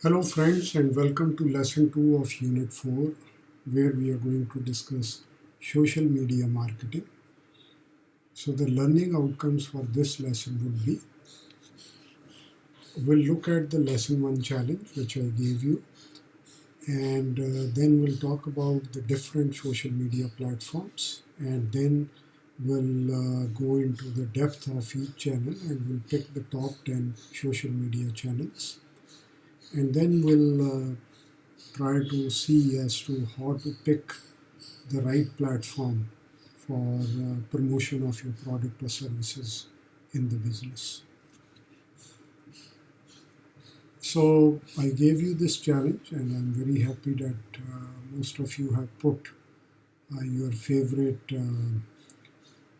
Hello friends and welcome to lesson 2 of unit 4 where we are going to discuss social media marketing. So the learning outcomes for this lesson would be we'll look at the lesson 1 challenge which I gave you, and then we'll talk about the different social media platforms, and then we'll go into the depth of each channel and we'll pick the top 10 social media channels, and then we'll try to see as to how to pick the right platform for promotion of your product or services in the business. So I gave you this challenge, and I'm very happy that most of you have put your favorite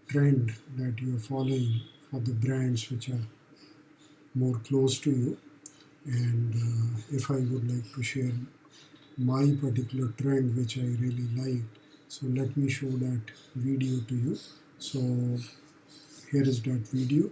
trend that you're following for the brands which are more close to you. And if I would like to share my particular trend which I really like, so let me show that video to you. So here is that video.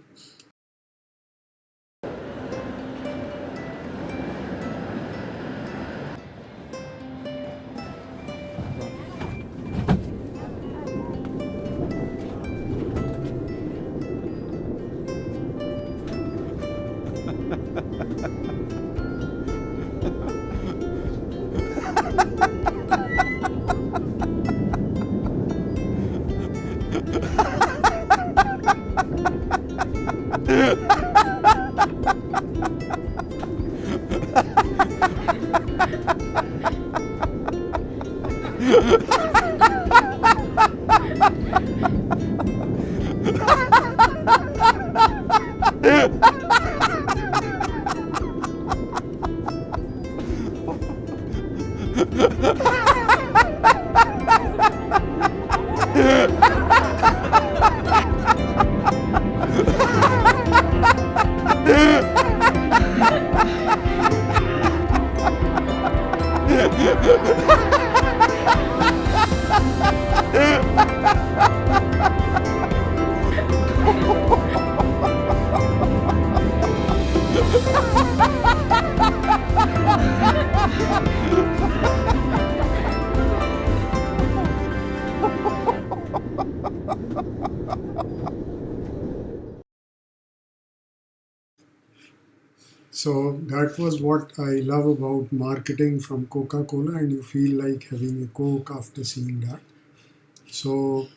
So that was what I love about marketing from Coca-Cola, and you feel like having a Coke after seeing that. So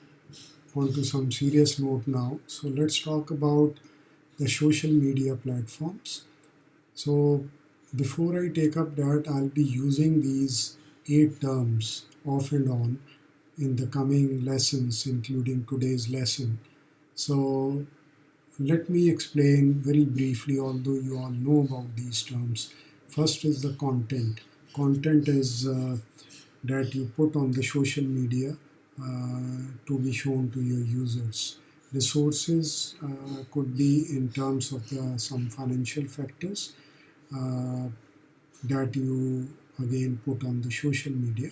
on to some serious note now. So let's talk about the social media platforms. So before I take up that, I'll be using these 8 terms off and on in the coming lessons, including today's lesson. So let me explain very briefly, although you all know about these terms. First is the content. Content is that you put on the social media to be shown to your users. Resources could be in terms of some financial factors uh, that you again put on the social media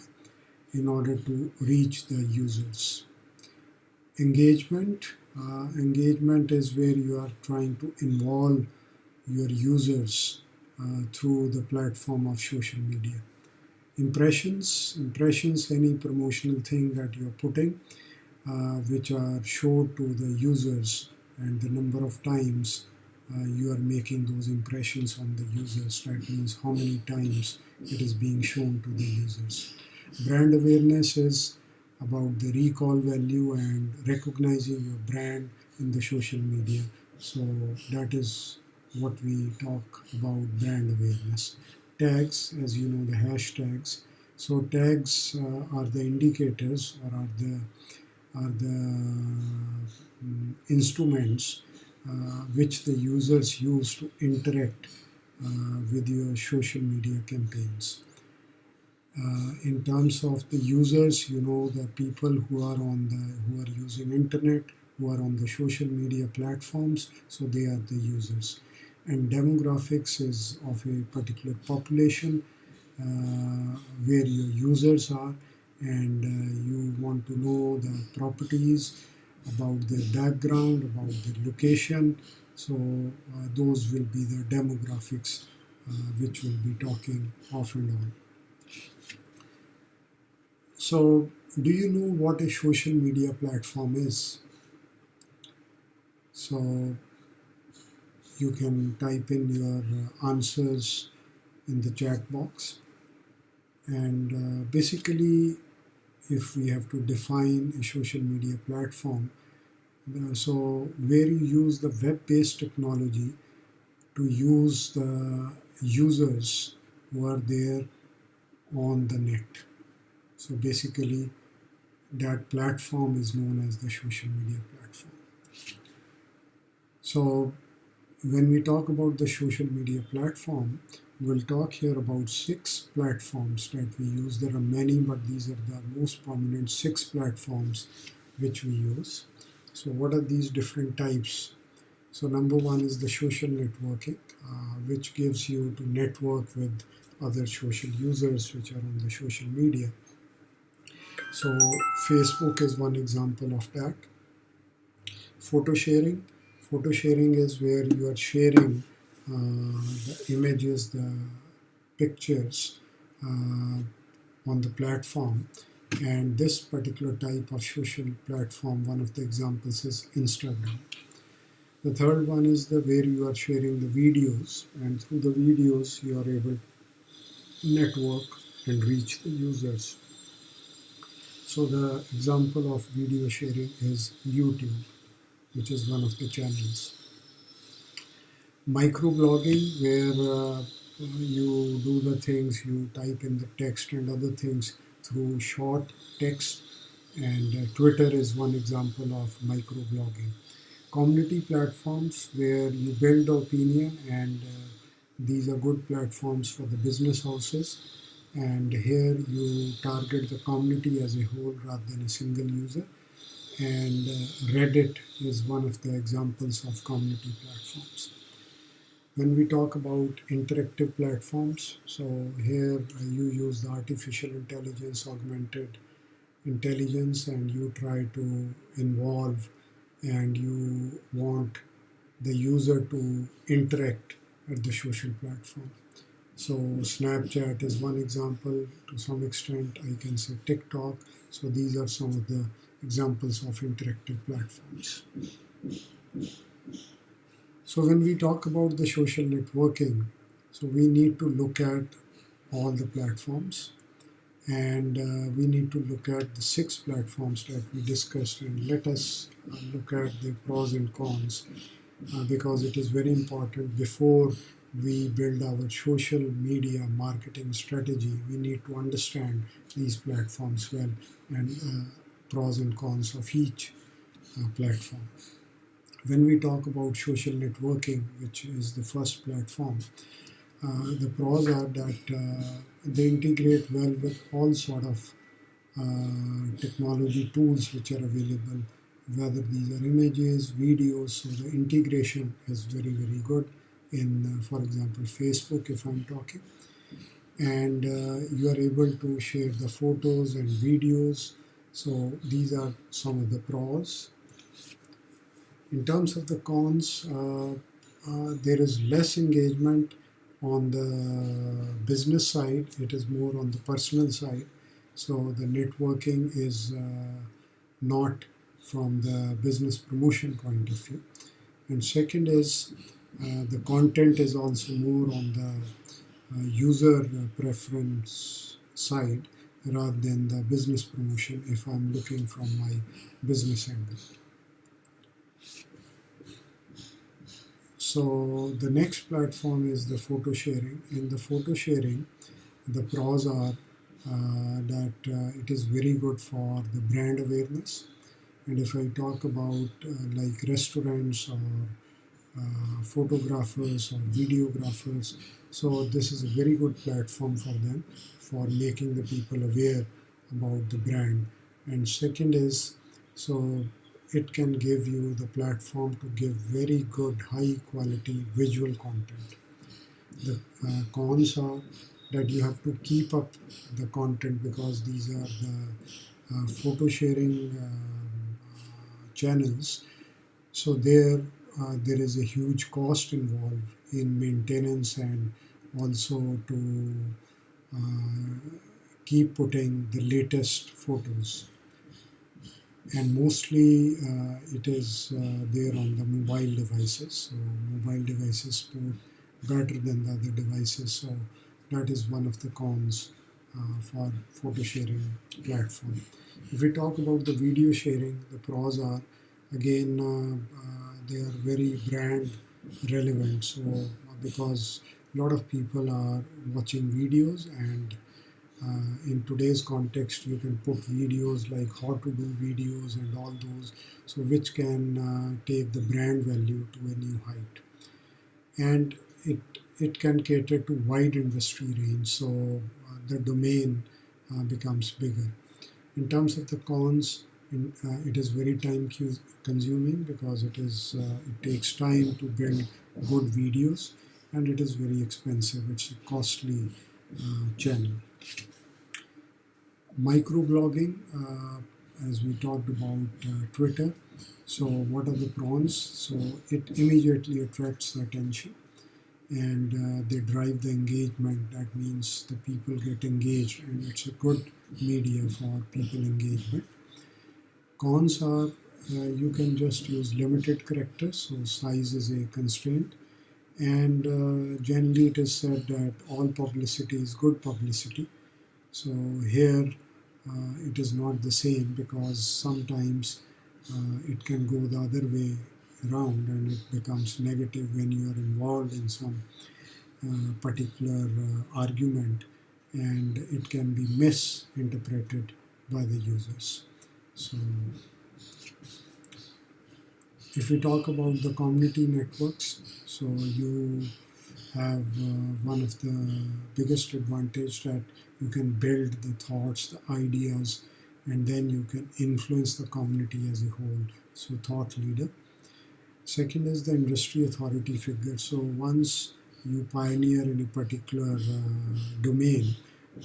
in order to reach the users. Engagement is where you are trying to involve your users through the platform of social media. Impressions, any promotional thing that you're putting, which are showed to the users, and the number of times you are making those impressions on the users. That means how many times it is being shown to the users. Brand awareness is about the recall value and recognizing your brand in the social media. So that is what we talk about, brand awareness. Tags, as you know, the hashtags. So tags are the indicators, or are the instruments which the users use to interact with your social media campaigns. In terms of the users, you know, the people who are using internet, who are on the social media platforms, so they are the users. And demographics is of a particular population where your users are, and you want to know the properties about their background, about their location. So those will be the demographics which we'll be talking off and on. So, do you know what a social media platform is? So, you can type in your answers in the chat box. And basically, if we have to define a social media platform, so where you use the web-based technology to use the users who are there on the net. So basically, that platform is known as the social media platform. So when we talk about the social media platform, we'll talk here about 6 platforms that we use. There are many, but these are the most prominent 6 platforms which we use. So what are these different types? So number one is the social networking, which gives you to network with other social users which are on the social media. So Facebook is one example of that. Photo sharing. Photo sharing is where you are sharing the images, the pictures on the platform. And this particular type of social platform, one of the examples is Instagram. The third one is the where you are sharing the videos, and through the videos you are able to network and reach the users. So the example of video sharing is YouTube, which is one of the channels. Microblogging, where you do the things, you type in the text and other things through short text, and Twitter is one example of microblogging. Community platforms, where you build opinion, and these are good platforms for the business houses, and here you target the community as a whole rather than a single user. And Reddit is one of the examples of community platforms. When we talk about interactive platforms, so here you use the artificial intelligence, augmented intelligence, and you try to involve, and you want the user to interact at the social platform. So Snapchat is one example. To some extent, I can say TikTok. So these are some of the examples of interactive platforms. So when we talk about the social networking, so we need to look at all the platforms, and we need to look at the 6 platforms that we discussed, and let us look at the pros and cons, because it is very important before we build our social media marketing strategy. We need to understand these platforms well, and pros and cons of each platform. When we talk about social networking, which is the first platform, the pros are that they integrate well with all sort of technology tools which are available, whether these are images, videos. So the integration is very, very good in, for example, Facebook, if I'm talking. And you are able to share the photos and videos. So these are some of the pros. In terms of the cons, there is less engagement on the business side. It is more on the personal side. So the networking is not from the business promotion point of view. And second is the content is also more on the user preference side rather than the business promotion if I'm looking from my business angle. So the next platform is the photo sharing. In the photo sharing, the pros are that it is very good for the brand awareness. And if I talk about like restaurants or photographers or videographers, so this is a very good platform for them for making the people aware about the brand. And second is, so it can give you the platform to give very good high quality visual content. The cons are that you have to keep up the content, because these are the photo sharing channels. So there is a huge cost involved in maintenance and also to uh, keep putting the latest photos, and mostly it is there on the mobile devices. So mobile devices sport better than the other devices. So that is one of the cons for photo sharing platform. If we talk about the video sharing, the pros are again they are very brand relevant. So because a lot of people are watching videos, and in today's context you can put videos like how to do videos and all those, so which can take the brand value to a new height. And it it can cater to wide industry range, so the domain becomes bigger. In terms of the cons, it is very time consuming because it takes time to build good videos, and it is very expensive. It's a costly channel. Microblogging, as we talked about Twitter. So, what are the prawns? So, it immediately attracts the attention, and they drive the engagement. That means the people get engaged, and it's a good media for people engagement. Cons are you can just use limited characters, so size is a constraint, and generally it is said that all publicity is good publicity. So here it is not the same, because sometimes it can go the other way around and it becomes negative when you are involved in some particular argument, and it can be misinterpreted by the users. So if we talk about the community networks, so you have one of the biggest advantage that you can build the thoughts, the ideas, and then you can influence the community as a whole. So thought leader. Second is the industry authority figure. So once you pioneer in a particular domain,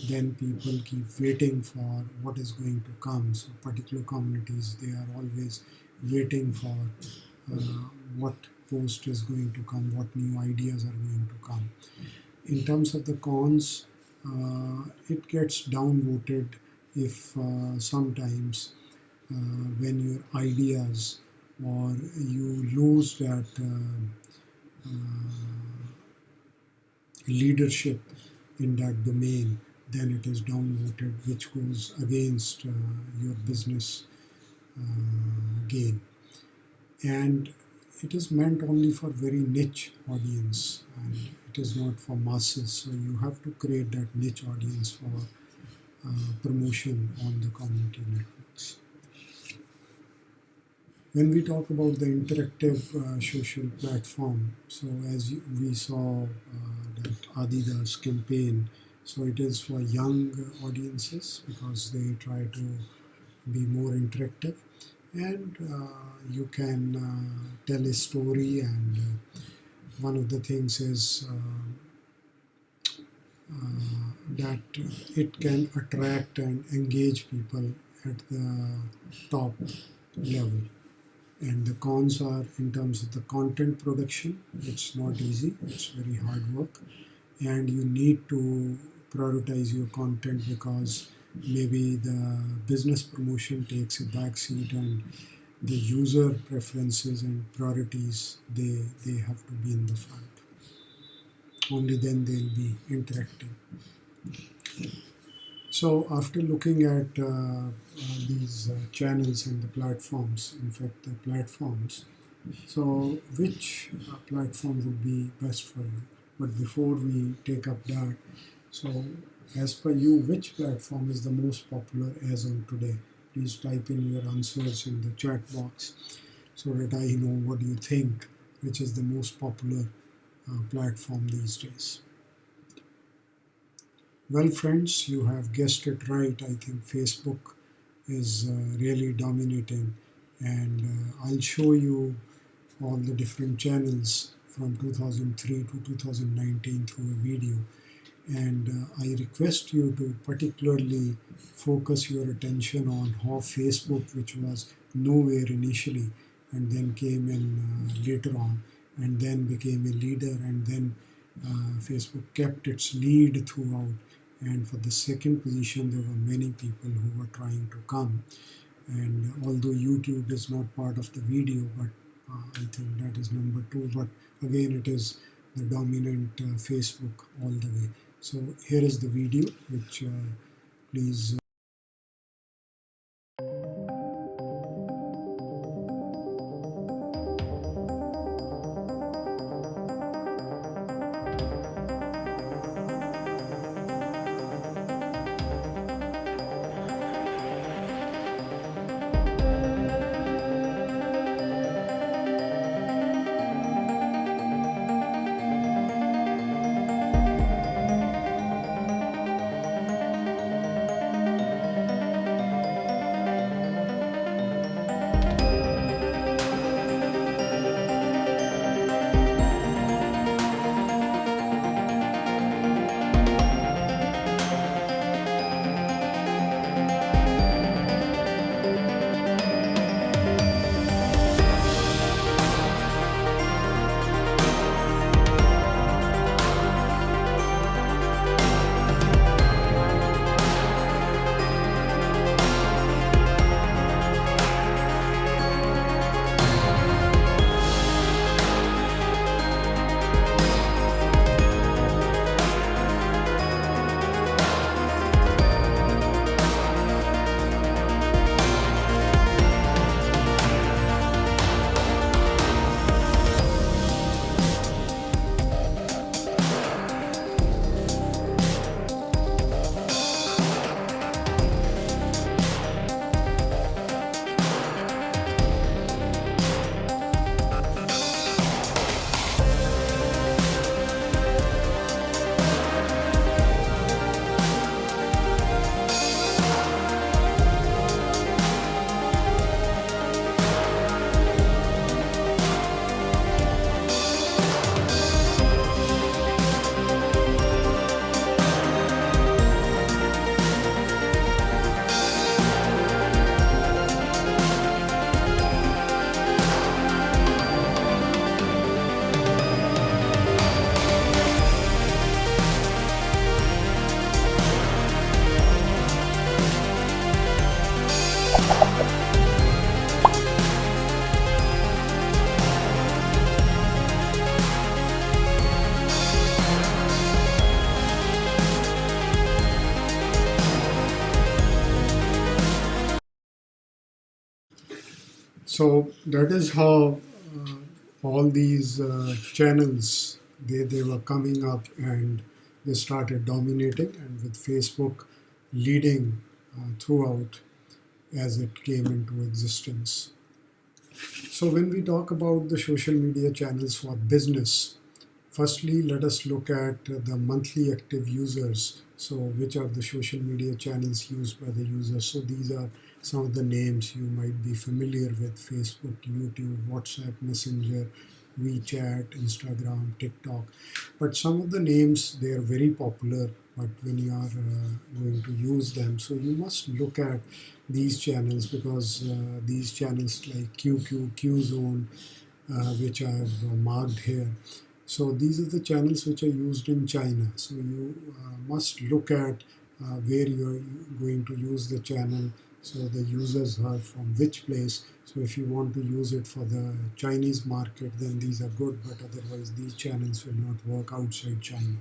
then people keep waiting for what is going to come. So particular communities, they are always waiting for uh, what post is going to come, what new ideas are going to come. In terms of the cons, it gets downvoted if sometimes when your ideas, or you lose that leadership in that domain, then it is downvoted, which goes against your business gain. And it is meant only for very niche audience, and it is not for masses. So you have to create that niche audience for promotion on the community networks. When we talk about the interactive social platform, so as we saw that Adidas campaign, so it is for young audiences because they try to be more interactive, and you can tell a story, and one of the things is that it can attract and engage people at the top level. And the cons are in terms of the content production, it's not easy, it's very hard work, and you need to prioritize your content because maybe the business promotion takes a backseat, and the user preferences and priorities, they have to be in the front. Only then they'll be interacting. So after looking at these channels and the platforms, in fact the platforms, so which platform would be best for you? But before we take up that, so as per you, which platform is the most popular as on today? Please type in your answers in the chat box so that I know what you think, which is the most popular platform these days. Well, friends, you have guessed it right. I think Facebook is really dominating, and I'll show you all the different channels from 2003 to 2019 through a video. And I request you to particularly focus your attention on how Facebook, which was nowhere initially and then came in later on, and then became a leader, and then Facebook kept its lead throughout, and for the second position, there were many people who were trying to come. And although YouTube is not part of the video, but I think that is number two. But again, it is the dominant Facebook all the way. So here is the video, which please. So that is how all these channels they were coming up and they started dominating, and with Facebook leading throughout as it came into existence. So when we talk about the social media channels for business, firstly, let us look at the monthly active users. So, which are the social media channels used by the users? So, these are some of the names you might be familiar with: Facebook, YouTube, WhatsApp, Messenger, WeChat, Instagram, TikTok. But some of the names they are very popular, but when you are going to use them, so you must look at these channels because these channels like QQ, QZone, which I have marked here. So these are the channels which are used in China. So you must look at where you are going to use the channel. So the users are from which place. So if you want to use it for the Chinese market, then these are good. But otherwise, these channels will not work outside China.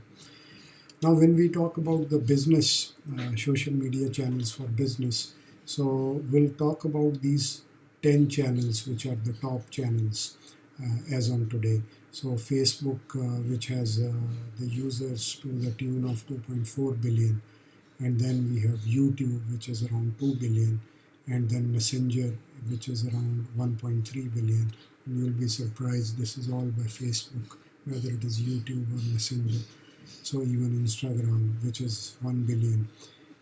Now, when we talk about the business social media channels for business, so we'll talk about these 10 channels which are the top channels as on today. So, Facebook, which has the users to the tune of 2.4 billion, and then we have YouTube, which is around 2 billion, and then Messenger, which is around 1.3 billion. And you'll be surprised, this is all by Facebook, whether it is YouTube or Messenger. So even Instagram, which is 1 billion,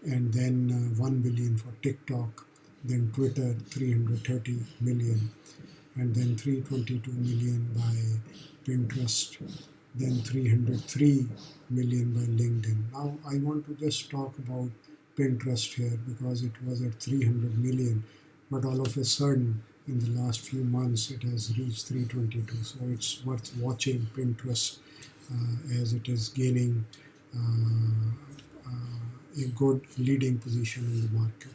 and then 1 billion for TikTok, then Twitter 330 million, and then 322 million by Pinterest, then 303 million by LinkedIn. Now I want to just talk about Pinterest here because it was at 300 million, but all of a sudden in the last few months it has reached 322. So it's worth watching Pinterest as it is gaining a good leading position in the market.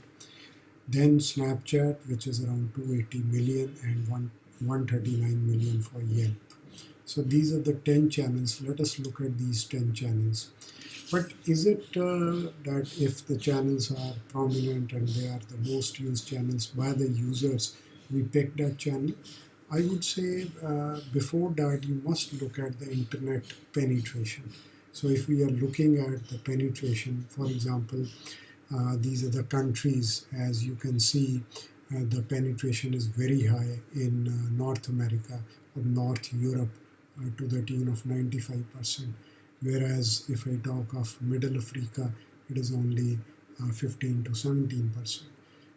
Then Snapchat, which is around 280 million, and 139 million for Yelp. So these are the 10 channels. Let us look at these 10 channels. But is it that if the channels are prominent and they are the most used channels by the users, we pick that channel? I would say before that, you must look at the internet penetration. So if we are looking at the penetration, for example, these are the countries. As you can see, the penetration is very high in North America or North Europe to the tune of 95%. Whereas if I talk of Middle Africa, it is only 15 to 17%.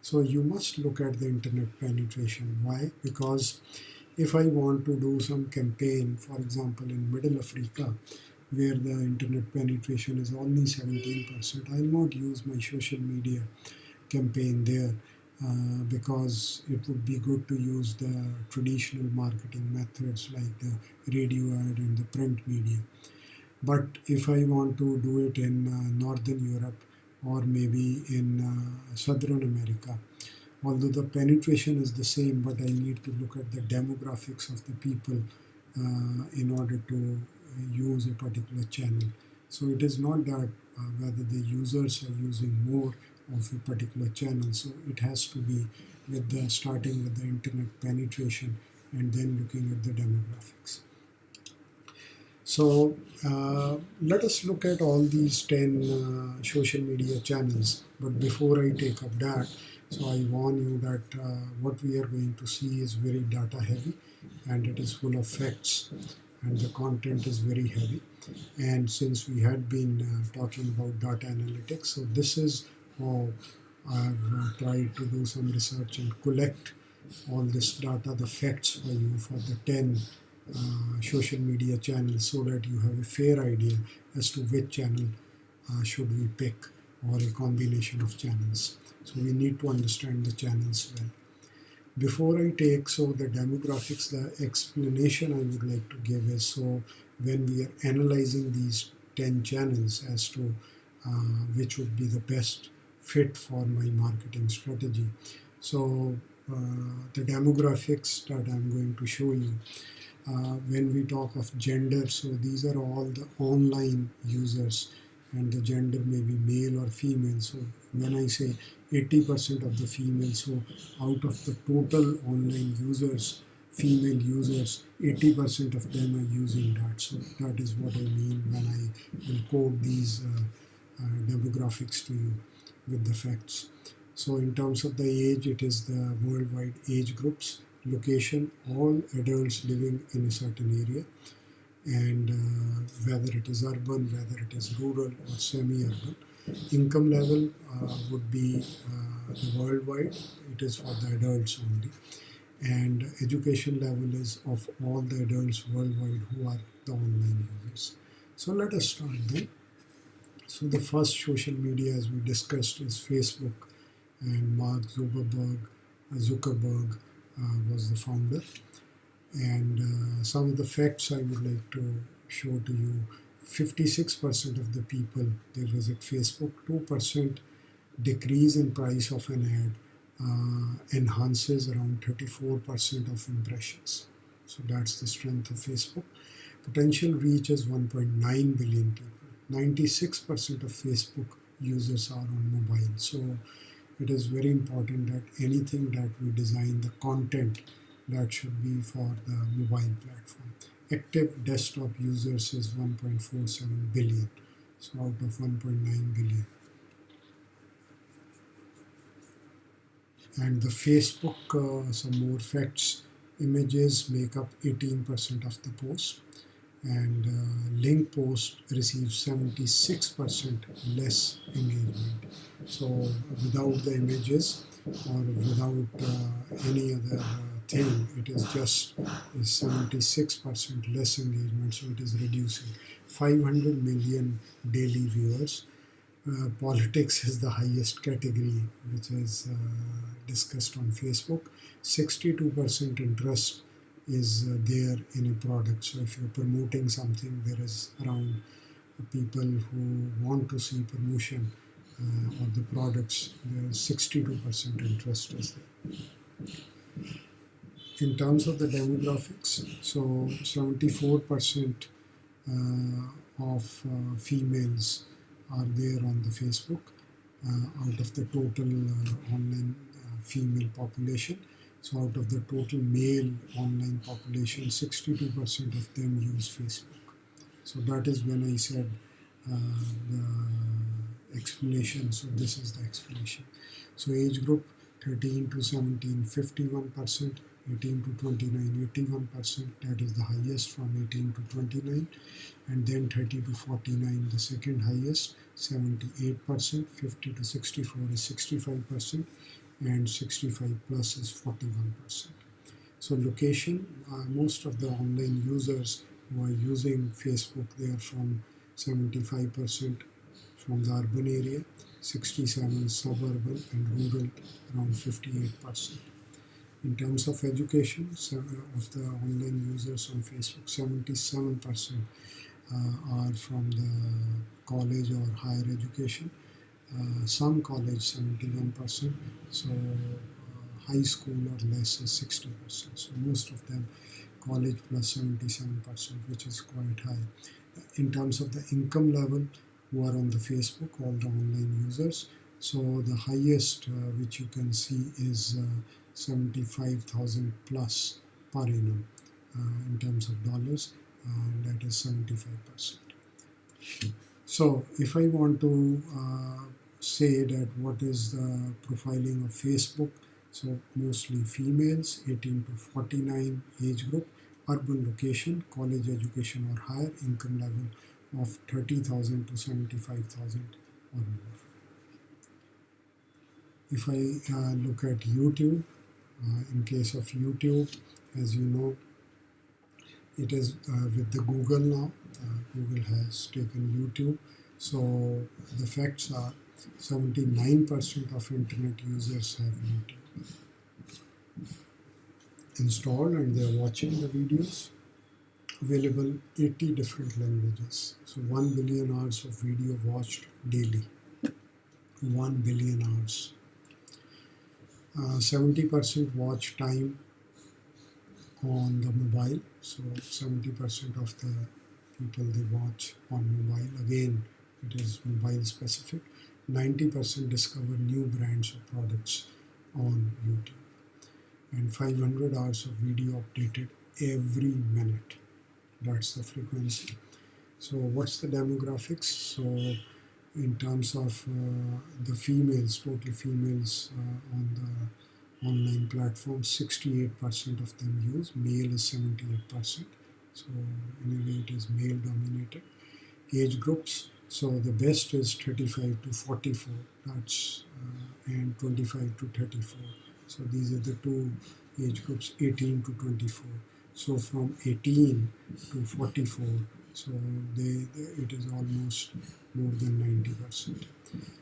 So you must look at the internet penetration. Why? Because if I want to do some campaign, for example, in Middle Africa, where the internet penetration is only 17%, I'll not use my social media campaign there because it would be good to use the traditional marketing methods like the radio ad and the print media. But if I want to do it in Northern Europe or maybe in Southern America, although the penetration is the same, but I need to look at the demographics of the people in order to use a particular channel. So it is not that whether the users are using more of a particular channel. So it has to be with the starting with the internet penetration and then looking at the demographics. So let us look at all these 10 social media channels. But before I take up that, so I warn you that what we are going to see is very data heavy and it is full of facts and the content is very heavy. And since we had been talking about data analytics, so this is how I've tried to do some research and collect all this data, the facts for you for the 10 social media channels so that you have a fair idea as to which channel should we pick or a combination of channels. So we need to understand the channels well. Before I take so the demographics, the explanation I would like to give is so when we are analyzing these 10 channels as to which would be the best fit for my marketing strategy. So the demographics that I'm going to show you when we talk of gender, so these are all the online users and the gender may be male or female. So when I say 80% of the females, so out of the total online users, female users, 80% of them are using that. So that is what I mean when I will quote these demographics to you with the facts. So in terms of the age, it is the worldwide age groups, location, all adults living in a certain area, and whether it is urban, whether it is rural or semi-urban. Income level would be the worldwide, it is for the adults only. And education level is of all the adults worldwide who are the online users. So let us start then. So the first social media, as we discussed, is Facebook, and Mark Zuckerberg was the founder. And some of the facts I would like to show to you: 56% of the people they visit Facebook, 2% decrease in price of an ad enhances around 34% of impressions. So that's the strength of Facebook. Potential reach is 1.9 billion people. 96% of Facebook users are on mobile. So it is very important that anything that we design, the content that should be for the mobile platform. Active desktop users is 1.47 billion. So out of 1.9 billion. And the Facebook, some more facts, images make up 18% of the post, and link post receives 76% less engagement. So without the images or without any other thing, it is just 76% less engagement, so it is reducing. 500 million daily viewers. Politics is the highest category which is discussed on Facebook. 62% interest is there in a product. So if you're promoting something, there is around people who want to see promotion of the products, there's 62% interest is there. In terms of the demographics, so 74% of females are there on the Facebook out of the total online female population. So out of the total male online population, 62% of them use Facebook. So that is when I said the explanation. So this is the explanation. So age group 13 to 17, 51%, 18 to 29, 81%. That is the highest from 18 to 29. And then 30 to 49, the second highest, 78%, 50 to 64 is 65%, and 65 plus is 41%. So location, most of the online users who are using Facebook, they are from 75% from the urban area, 67 suburban, and rural around 58%. In terms of education, of the online users on Facebook, 77% are from the college or higher education. Some college, 71%. So high school or less is 60%. So most of them college plus 77%, which is quite high. In terms of the income level, who are on the Facebook, all the online users. So the highest which you can see is 75,000 plus per annum in terms of dollars, and that is 75%. So if I want to say that what is the profiling of Facebook, so mostly females, 18 to 49 age group, urban location, college education or higher, income level of 30,000 to 75,000 or more. If I look at YouTube, in case of YouTube, as you know, it is with the Google now. Google has taken YouTube. So the facts are 79% of internet users have YouTube installed and they are watching the videos. Available 80 different languages. So 1 billion hours of video watched daily. 1 billion hours. 70% watch time on the mobile. So 70% of the people they watch on mobile. Again, it is mobile specific. 90% discover new brands of products on YouTube. And 500 hours of video updated every minute. That's the frequency. So what's the demographics? So in terms of the females, total females on the online platform, 68% of them use. Male is 78%. So in a way it is male dominated. Age groups, so the best is 35 to 44, that's and 25 to 34. So these are the two age groups, 18 to 24. So from 18 to 44, so it is almost more than 90%.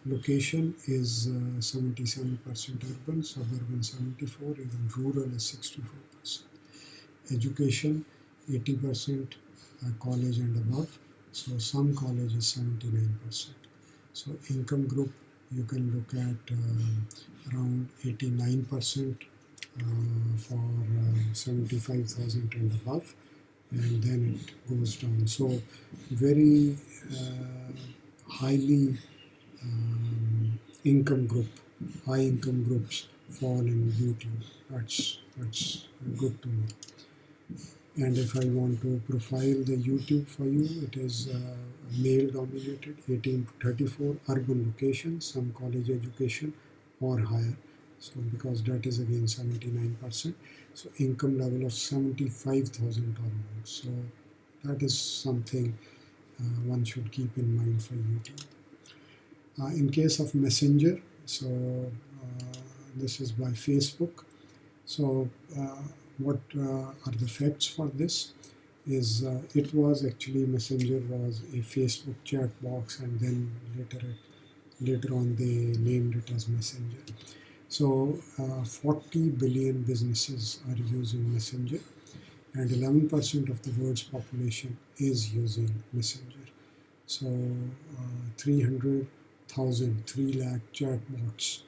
Location is 77% urban, suburban 74, even rural is 64%. Education 80% college and above. So some college is 79%. So income group, you can look at around 89% for 75,000 and above, and then it goes down. So very highly income group, high income groups fall in YouTube. That's good to know. And if I want to profile the YouTube for you, it is male dominated, 18 to 34, urban location, some college education or higher. So because that is again 79%. So income level of 75,000 or more. So that is something one should keep in mind for YouTube. In case of Messenger, so this is by Facebook. So what are the facts for this is it was actually Messenger was a Facebook chat box, and then later on they named it as Messenger. So 40 billion businesses are using Messenger, and 11% of the world's population is using Messenger. So 300,000, 3 lakh chatbots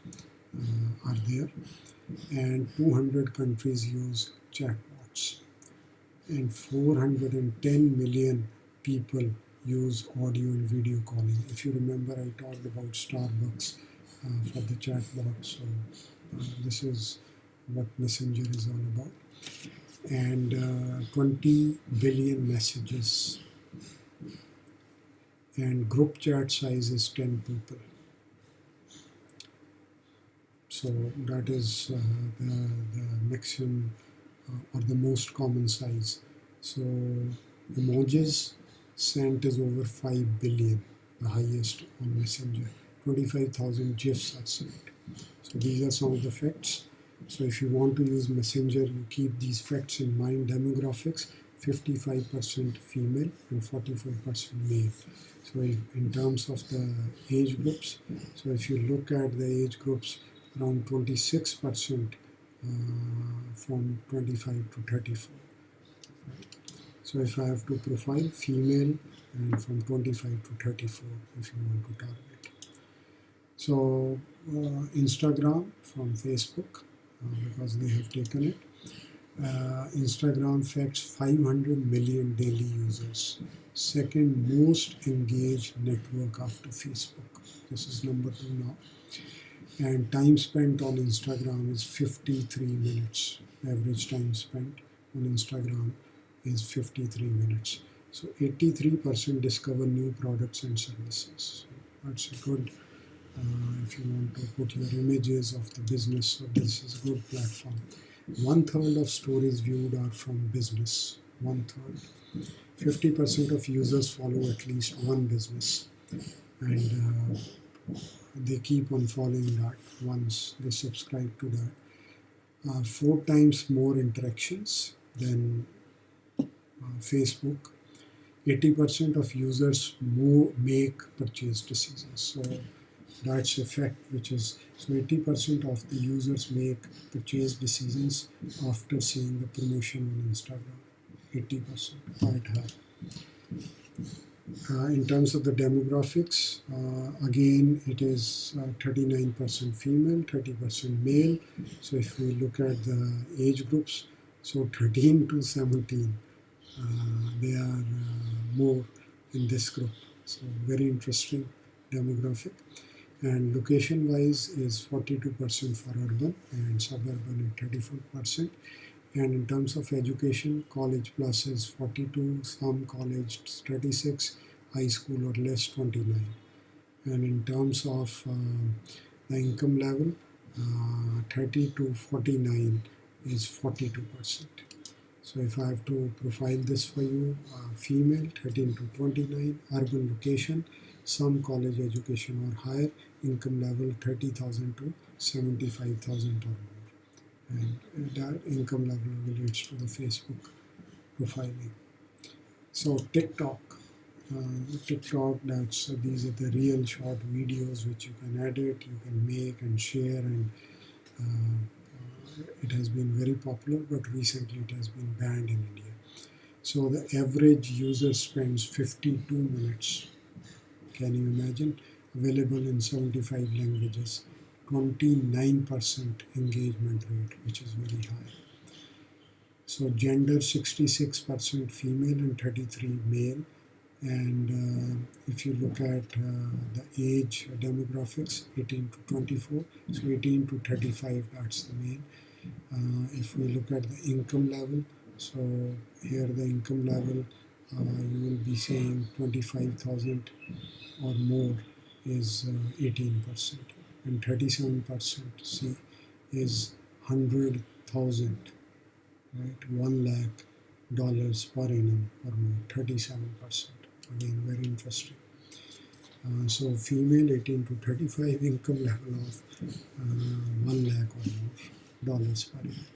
are there, and 200 countries use chatbots, and 410 million people use audio and video calling. If you remember, I talked about Starbucks for the chatbot, so this is what Messenger is all about. And 20 billion messages, and group chat size is 10 people. So that is the maximum or the most common size. So emojis sent is over 5 billion, the highest on Messenger. 25,000 GIFs are sent. So these are some of the facts. So if you want to use Messenger, you keep these facts in mind. Demographics, 55% female and 44% male. So in terms of the age groups, so if you look at the age groups, around 26% from 25 to 34. So if I have to profile female and from 25 to 34 if you want to target. So Instagram from Facebook because they have taken it. Instagram fetched 500 million daily users. Second most engaged network after Facebook. This is number 2 now. And time spent on Instagram is 53 minutes. Average time spent on Instagram is 53 minutes. So 83% discover new products and services. So that's a good, if you want to put your images of the business, so this is a good platform. 1/3 of stories viewed are from business. 1/3. 50% of users follow at least one business. And they keep on following that once they subscribe to that. 4 times more interactions than Facebook. 80% of users make purchase decisions. So that's a fact, which is, so 80% of the users make purchase decisions after seeing the promotion on Instagram. 80%, quite high. In terms of the demographics, again, it is 39% female, 30% male. So if we look at the age groups, so 13 to 17, they are more in this group. So very interesting demographic. And location-wise is 42% for urban and suburban at 34%. And in terms of education, college plus is 42, some college 36, high school or less 29. And in terms of the income level, 30 to 49 is 42%. So if I have to profile this for you, female 13 to 29, urban location, some college education or higher, income level 30,000 to 75,000 or more. And that income level relates to the Facebook profiling. So TikTok, that's these are the real short videos which you can edit, you can make and share, and it has been very popular, but recently it has been banned in India. So the average user spends 52 minutes. Can you imagine? Available in 75 languages. 29% engagement rate, which is very high. So gender 66% female and 33 male. And if you look at the age demographics, 18 to 24, so 18 to 35, that's the main. If we look at the income level, so here the income level, you will be saying 25,000 or more is 18%. And 37% C is 100,000, right? $1 lakh per annum or more. 37%. Again, very interesting. So female 18 to 35, income level of 1 lakh or more dollars per annum.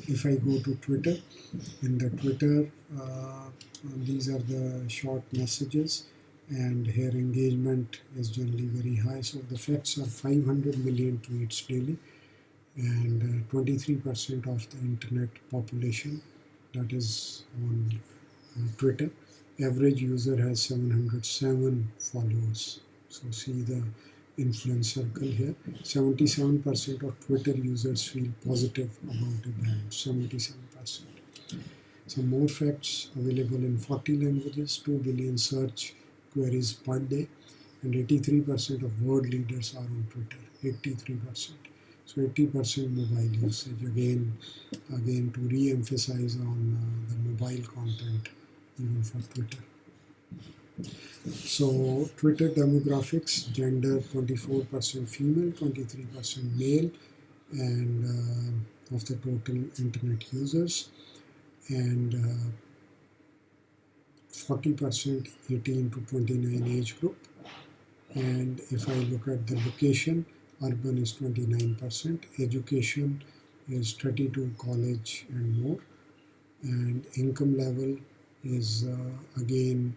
If I go to Twitter, in the Twitter, these are the short messages. And here engagement is generally very high. So the facts are 500 million tweets daily, and 23% of the internet population that is on Twitter. Average user has 707 followers. So see the influence circle here. 77% of Twitter users feel positive about a brand. 77%. Some more facts available in 40 languages, 2 billion search queries per day, and 83% of world leaders are on Twitter. 83%. So 80% mobile usage. Again to re-emphasize on the mobile content even for Twitter. So Twitter demographics: gender 24% female, 23% male, and of the total internet users, and 40% 18 to 29 age group. And if I look at the location, urban is 29%, education is 32, college and more, and income level is again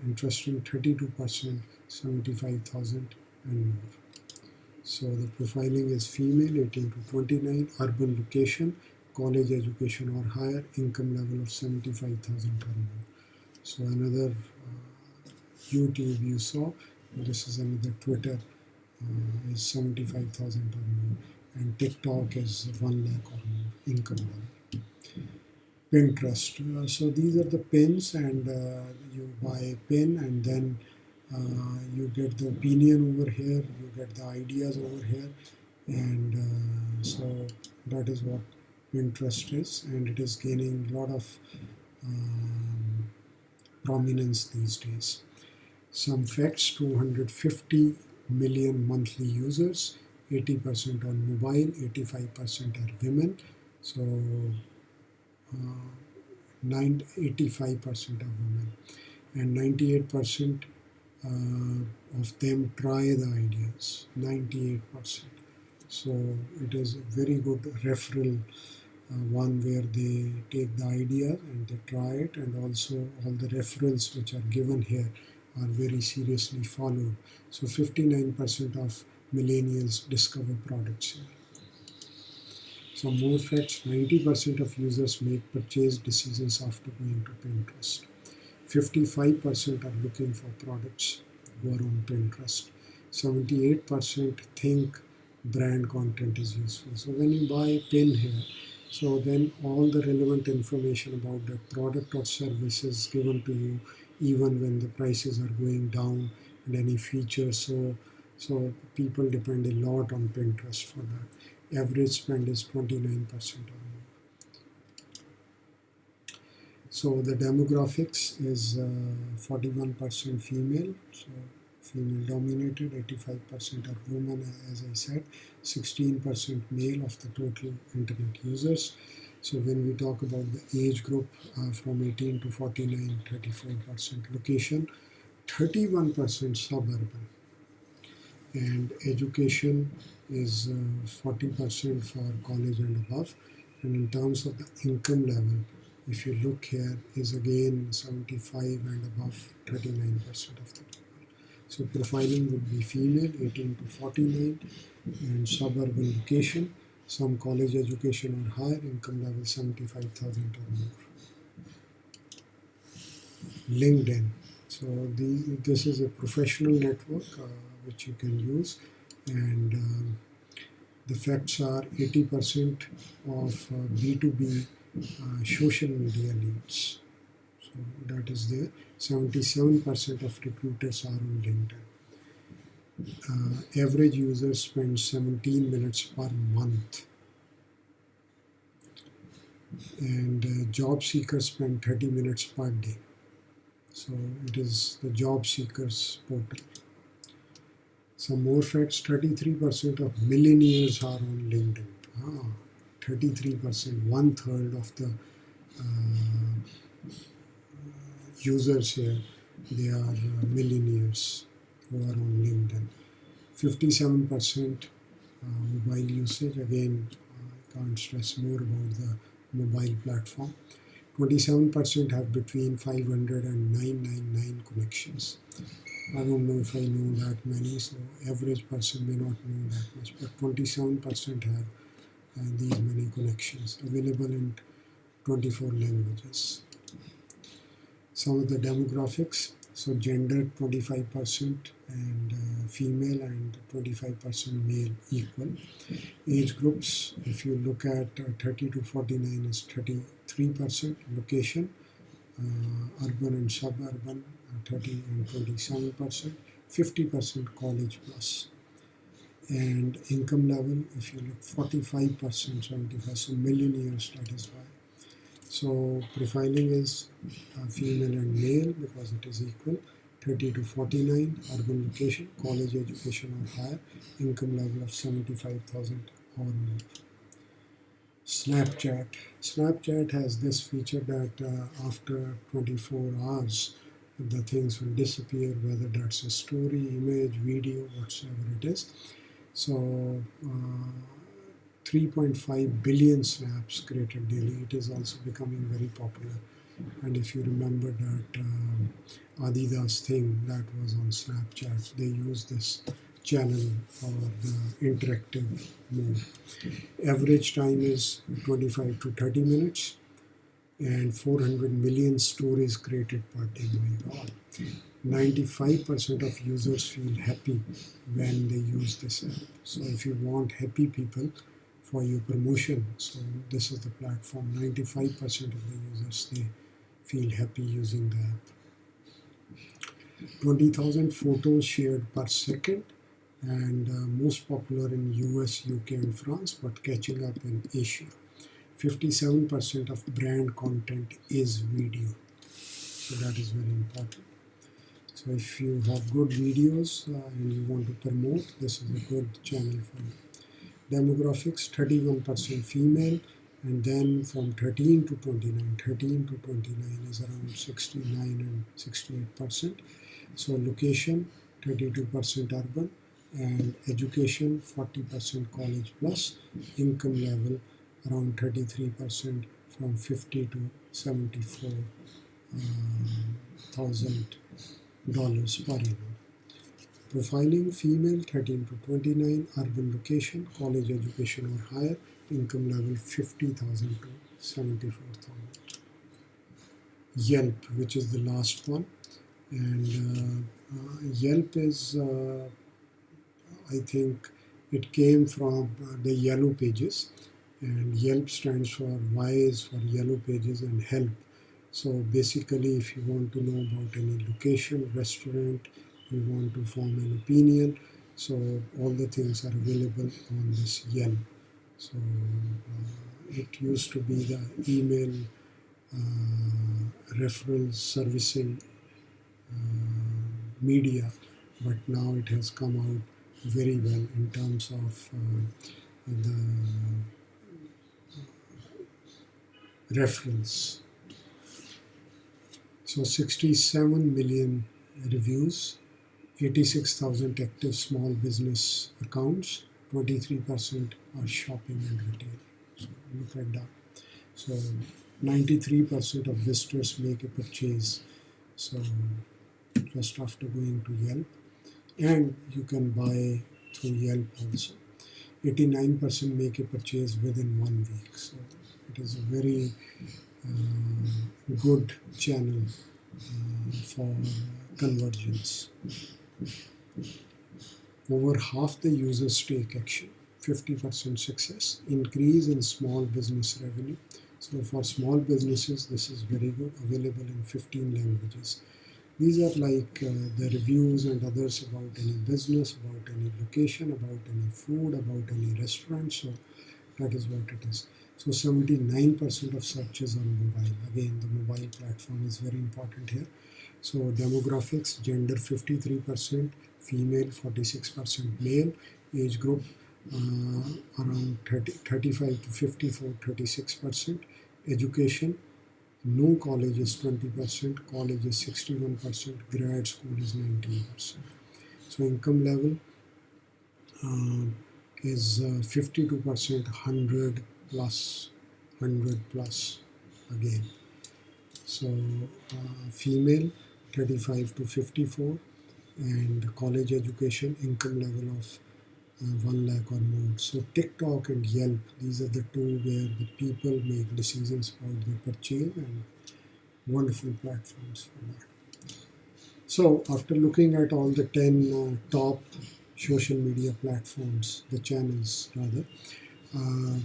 interesting, 32%, 75,000 and more. So the profiling is female 18 to 29, urban location, college education or higher, income level of 75,000 or more. So another YouTube you saw, this is another Twitter is 75,000 or more, and TikTok is 1 lakh or more income level. Pinterest. So these are the pins, and you buy a pin, and then you get the opinion over here, you get the ideas over here, and so that is what Pinterest is, and it is gaining a lot of prominence these days. Some facts: 250 million monthly users, 80% on mobile, 85% are women. So 85% of women, and 98% of them try the ideas. 98%. So it is a very good referral one where they take the idea and they try it, and also all the referrals which are given here are very seriously followed. So 59% of millennials discover products here. Some more facts: 90% of users make purchase decisions after going to Pinterest. 55% are looking for products who are on Pinterest. 78% think brand content is useful. So when you buy a pin here, so then all the relevant information about the product or service is given to you, even when the prices are going down, and any features. So people depend a lot on Pinterest for that. Average spend is 29% or more. So the demographics is 41% female, so female dominated, 85% are women, as I said, 16% male of the total internet users. So when we talk about the age group from 18 to 49, 34%. Location, 31% suburban, and education is 40% for college and above. And in terms of the income level, if you look here, is again 75 and above, 39% of the people. So profiling would be female 18 to 49, and suburban location, some college education or higher, income level 75,000 or more. LinkedIn. So this is a professional network which you can use, and the facts are 80% of B2B social media leads. So that is there. 77% of recruiters are on LinkedIn. Average user spends 17 minutes per month, and job seekers spend 30 minutes per day. So it is the job seekers portal. Some more facts: 33% of millennials are on LinkedIn. 33%, 1/3 of the users here, they are millennials who are on LinkedIn. 57% mobile usage. Again, I can't stress more about the mobile platform. 27% have between 500 and 999 connections. I don't know if I know that many, so average person may not know that much, but 27% have these many connections available in 24 languages. Some of the demographics, so gender 25% and female and 25% male equal. Age groups, if you look at 30 to 49 is 33%. Location, urban and suburban, 30 and 27%. 50% college plus. And income level, if you look 45%, 75, so million years, that is why. So profiling is female and male because it is equal. 30 to 49, urban location, college education or higher, income level of 75,000 or more. Snapchat. Snapchat has this feature that after 24 hours, the things will disappear, whether that's a story, image, video, whatsoever it is. So 3.5 billion snaps created daily. It is also becoming very popular. And if you remember that Adidas thing that was on Snapchat, they use this channel for the interactive mode. Average time is 25 to 30 minutes and 400 million stories created per day. My God. 95% of users feel happy when they use this app. So if you want happy people for your promotion, so this is the platform. 95% of the users, they feel happy using the app. 20,000 photos shared per second, and most popular in US, UK and France, but catching up in Asia. 57% of brand content is video. So that is very important. So if you have good videos and you want to promote, this is a good channel for you. Demographics, 31% female, and then from 13 to 29, 13 to 29 is around 69 and 68%. So location, 32% urban, and education, 40% college plus, income level around 33% from 50 to 74 thousand dollars per annum. Profiling, female 13 to 29, urban location, college education or higher, income level 50,000 to 74,000. Yelp, which is the last one, and Yelp is, I think, it came from the Yellow Pages, and Yelp stands for Y is for Yellow Pages and help. So basically, if you want to know about any location, restaurant, you want to form an opinion, so all the things are available on this Yelp. So it used to be the email referral servicing media, but now it has come out very well in terms of the reference. So 67 million reviews, 86,000 active small business accounts, 23% are shopping and retail. So look at that. So 93% of visitors make a purchase. So just after going to Yelp, and you can buy through Yelp also. 89% make a purchase within 1 week. So it is a very good channel for convergence. Over half the users take action, 50% success, increase in small business revenue. So for small businesses, this is very good, available in 15 languages. These are like the reviews and others about any business, about any location, about any food, about any restaurant. So that is what it is. So 79% of searches on mobile. Again, the mobile platform is very important here. So demographics, gender 53%, female 46%, male, age group around 35 to 54, 36%, education, no college is 20%, college is 61%, grad school is 19%. So income level is 52%, 100 plus, 100 plus again. So female 35 to 54, and college education, income level of 1 lakh or more. So TikTok and Yelp, these are the two where the people make decisions about their purchase, and wonderful platforms for that. So after looking at all the 10 top social media platforms, the channels rather, uh,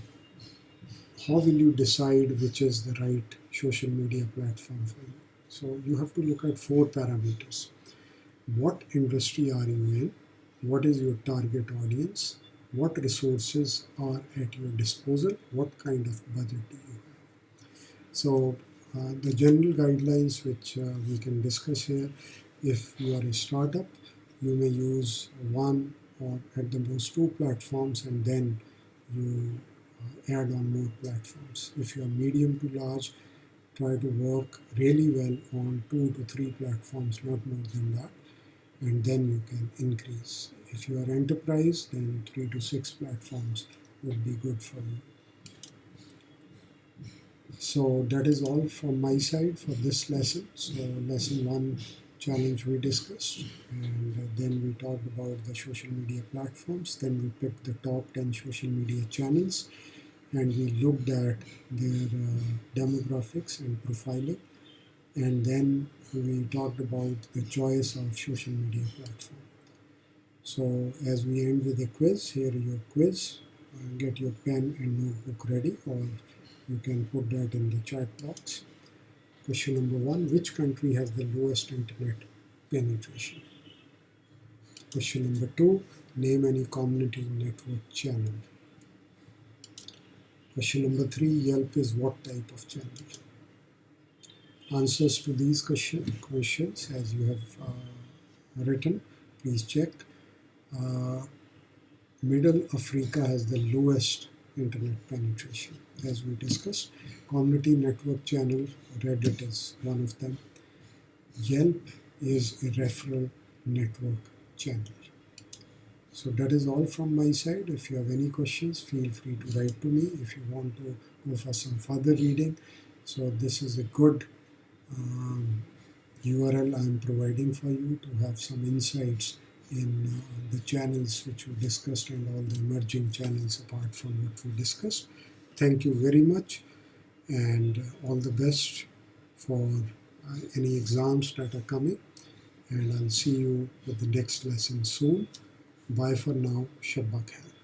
how will you decide which is the right social media platform for you? So you have to look at 4 parameters. What industry are you in? What is your target audience? What resources are at your disposal? What kind of budget do you have? So the general guidelines which we can discuss here, if you are a startup, you may use one or at the most 2 platforms, and then you add on more platforms. If you are medium to large, try to work really well on 2 to 3 platforms, not more than that, and then you can increase. If you are enterprise, then 3 to 6 platforms would be good for you. So that is all from my side for this lesson. So lesson 1 challenge we discussed, and then we talked about the social media platforms. Then we picked the top 10 social media channels, and we looked at their demographics and profiling. And then we talked about the choice of social media platform. So as we end with a quiz, here is your quiz. Get your pen and notebook ready, or you can put that in the chat box. Question number 1, which country has the lowest internet penetration? Question number 2, name any community network channel. Question number 3, Yelp is what type of channel? Answers to these questions as you have written, please check. Middle Africa has the lowest internet penetration, as we discussed. Community network channel, Reddit is one of them. Yelp is a referral network channel. So that is all from my side. If you have any questions, feel free to write to me. If you want to go for some further reading, so this is a good URL I am providing for you to have some insights in the channels which we discussed and all the emerging channels apart from what we discussed. Thank you very much, and all the best for any exams that are coming, and I'll see you with the next lesson soon. Bye for now. Shabba khair.